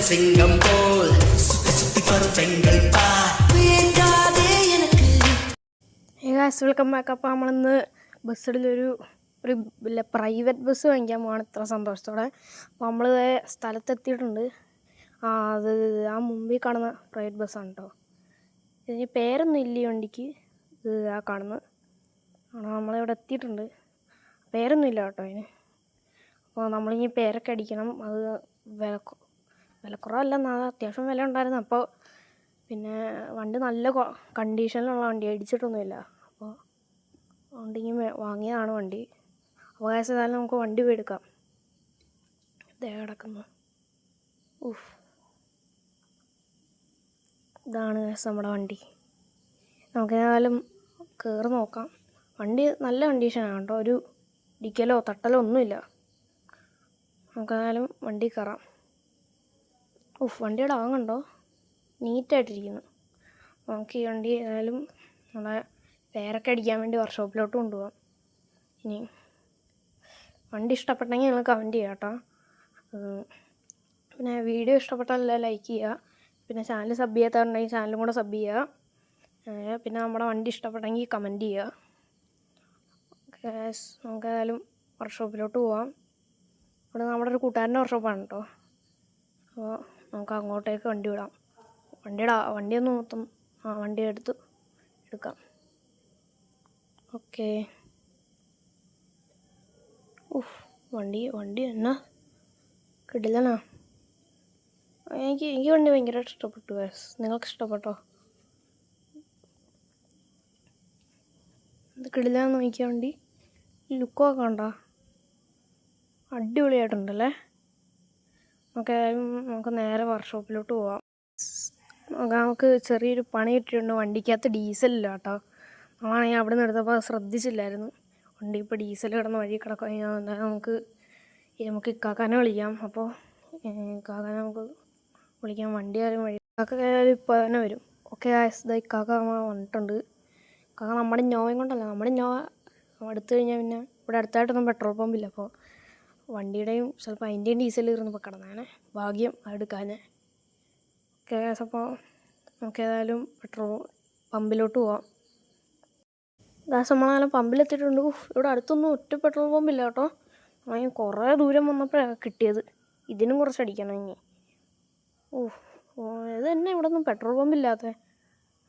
சிங்கம் போல் சுத்தி சுத்தி வரும் பெண்கள் பாதே எனக்கு. Welcome back. അപ്പോൾ നമ്മളിന്ന് ബസ്സിലൊരു പ്രൈവറ്റ് ബസ് വാങ്ങിക്കാൻ പോവാണ് ഇത്ര സന്തോഷത്തോടെ. അപ്പോൾ നമ്മൾ സ്ഥലത്തെത്തിയിട്ടുണ്ട്. അത് ആ മുമ്പിൽ കാണുന്ന പ്രൈവറ്റ് ബസ്സാണ് കേട്ടോ. ഇതിന് പേരൊന്നും ഇല്ല ഈ വണ്ടിക്ക്. ഇത് ആ കാണുന്നത് നമ്മളിവിടെ എത്തിയിട്ടുണ്ട്. പേരൊന്നും ഇല്ല കേട്ടോ അതിന്. അപ്പോൾ നമ്മളിനി പേരൊക്കെ അടിക്കണം. അത് വിലക്കുറവല്ല, അത്യാവശ്യം വില ഉണ്ടായിരുന്നു. അപ്പോൾ പിന്നെ വണ്ടി നല്ല കണ്ടീഷനിലുള്ള വണ്ടി, അടിച്ചിട്ടൊന്നുമില്ല. അപ്പോൾ വണ്ടി വാങ്ങിയതാണ് വണ്ടി. അവകാശത്താലും നമുക്ക് വണ്ടി പോയി എടുക്കാം. ഇതേ കിടക്കുന്നു. ഇതാണ് നമ്മുടെ വണ്ടി. നമുക്ക് ഏതായാലും കയറി നോക്കാം. വണ്ടി നല്ല കണ്ടീഷനാണ് കേട്ടോ. ഒരു ഇടിക്കലോ തട്ടലോ ഒന്നുമില്ല. നമുക്കേതായാലും വണ്ടി കയറാം. വണ്ടിയുടെ ആകണ്ടോ നീറ്റായിട്ടിരിക്കുന്നു. നമുക്ക് ഈ വണ്ടി ഏതായാലും നമ്മളെ പേരൊക്കെ അടിക്കാൻ വേണ്ടി വർക്ക്ഷോപ്പിലോട്ട് കൊണ്ടുപോകാം. ഇനി വണ്ടി ഇഷ്ടപ്പെട്ടെങ്കിൽ നിങ്ങൾ കമൻറ്റ് ചെയ്യുക കേട്ടോ. പിന്നെ വീഡിയോ ഇഷ്ടപ്പെട്ടാൽ ലൈക്ക് ചെയ്യുക. പിന്നെ ചാനൽ സബ് ചെയ്യാത്തവരുണ്ടെങ്കിൽ ചാനലും കൂടെ സബ് ചെയ്യുക. പിന്നെ നമ്മുടെ വണ്ടി ഇഷ്ടപ്പെട്ടെങ്കിൽ കമൻറ്റ് ചെയ്യുക. നമുക്ക് ഏതായാലും വർക്ക്ഷോപ്പിലോട്ട് പോവാം. ഇവിടെ നമ്മുടെ ഒരു കൂട്ടുകാരൻ്റെ വർക്ക്ഷോപ്പാണ് കേട്ടോ. അപ്പോൾ നമുക്ക് അങ്ങോട്ടേക്ക് വണ്ടി വിടാം. വണ്ടിയൊന്ന് മൊത്തം വണ്ടി എടുക്കാം. ഓക്കെ. വണ്ടി എന്നാ കിടിലനാ. എനിക്ക് വണ്ടി ഭയങ്കര ഇഷ്ടപ്പെട്ടു. നിങ്ങൾക്ക് ഇഷ്ടപ്പെട്ടോ? ഇത് കിടിലാന്ന് നോക്കിയ വണ്ടി. ലുക്കൊക്കെ ഉണ്ടോ? അടിപൊളിയായിട്ടുണ്ടല്ലേ. നമുക്ക് നേരെ വർക്ക്ഷോപ്പിലോട്ട് പോവാം. നമുക്ക് ചെറിയൊരു പണി കിട്ടിയിട്ടുണ്ട്. വണ്ടിക്കകത്ത് ഡീസലില്ല കേട്ടോ. നമ്മളാണെങ്കിൽ അവിടെ നിന്ന് എടുത്തപ്പോൾ ശ്രദ്ധിച്ചില്ലായിരുന്നു. വണ്ടി ഇപ്പോൾ ഡീസൽ കിടന്ന് വഴി കിടക്കുക. നമുക്ക് ഇക്കാക്കാനെ വിളിക്കാം. അപ്പോൾ ഇക്കാക്കാനെ നമുക്ക് വിളിക്കാം. വണ്ടി ആരും വഴി ഇക്കാക്ക ഇപ്പോൾ തന്നെ വരും. ഓക്കെ ഇക്കാക്ക വന്നിട്ടുണ്ട്. ഇക്കാക്ക നമ്മുടെ ഇന്നോവയും കൊണ്ടല്ല, നമ്മുടെ ഇന്നോവ എടുത്തു കഴിഞ്ഞാൽ പിന്നെ ഇവിടെ അടുത്തായിട്ടൊന്നും പെട്രോൾ പമ്പില്ല. അപ്പോൾ വണ്ടിയുടെയും ചിലപ്പോൾ അതിൻ്റെയും ഡീസൽ ഇരുന്നപ്പോൾ കിടന്നേനെ. ഭാഗ്യം അതെടുക്കാനെ. ഓക്കെ അപ്പോൾ നമുക്ക് ഏതായാലും പെട്രോൾ പമ്പിലോട്ട് പോവാം. നമ്മളായാലും പമ്പിലെത്തിയിട്ടുണ്ട്. ഇവിടെ അടുത്തൊന്നും ഒറ്റ പെട്രോൾ പമ്പില്ല കേട്ടോ. അങ്ങനെ കുറേ ദൂരം വന്നപ്പോഴാണ് കിട്ടിയത്. ഇതിനും കുറച്ച് അടിക്കണം ഇനി. ഇത് തന്നെ ഇവിടെ ഒന്നും പെട്രോൾ പമ്പില്ലാത്ത.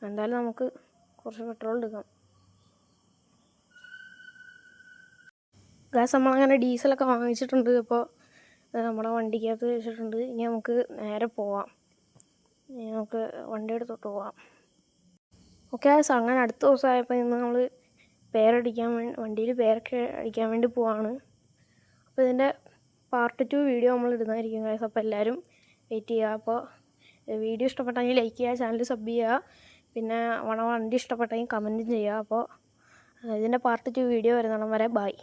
എന്തായാലും നമുക്ക് കുറച്ച് പെട്രോൾ എടുക്കാം. നമ്മളങ്ങനെ ഡീസലൊക്കെ വാങ്ങിച്ചിട്ടുണ്ട്. അപ്പോൾ നമ്മുടെ വണ്ടിക്കകത്ത് വെച്ചിട്ടുണ്ട്. ഇനി നമുക്ക് നേരെ പോവാം. നമുക്ക് വണ്ടി എടുത്തോട്ട് പോവാം. ഓക്കെ അങ്ങനെ അടുത്ത ദിവസമായപ്പോൾ ഇന്ന് നമ്മൾ വണ്ടിയിൽ പേരൊക്കെ അടിക്കാൻ വേണ്ടി പോവാണ്. അപ്പോൾ ഇതിൻ്റെ പാർട്ട് 2 വീഡിയോ നമ്മൾ ഇടുന്നതായിരിക്കും ഗൈസ്. അപ്പോൾ എല്ലാവരും വെയിറ്റ് ചെയ്യുക. അപ്പോൾ വീഡിയോ ഇഷ്ടപ്പെട്ടെങ്കിൽ ലൈക്ക് ചെയ്യുക, ചാനൽ സബ് ചെയ്യുക. പിന്നെ വണ്ടി ഇഷ്ടപ്പെട്ടെങ്കിൽ കമൻറ്റും ചെയ്യുക. അപ്പോൾ ഇതിൻ്റെ പാർട്ട് 2 വീഡിയോ വരുന്നിടം വരെ ബൈ.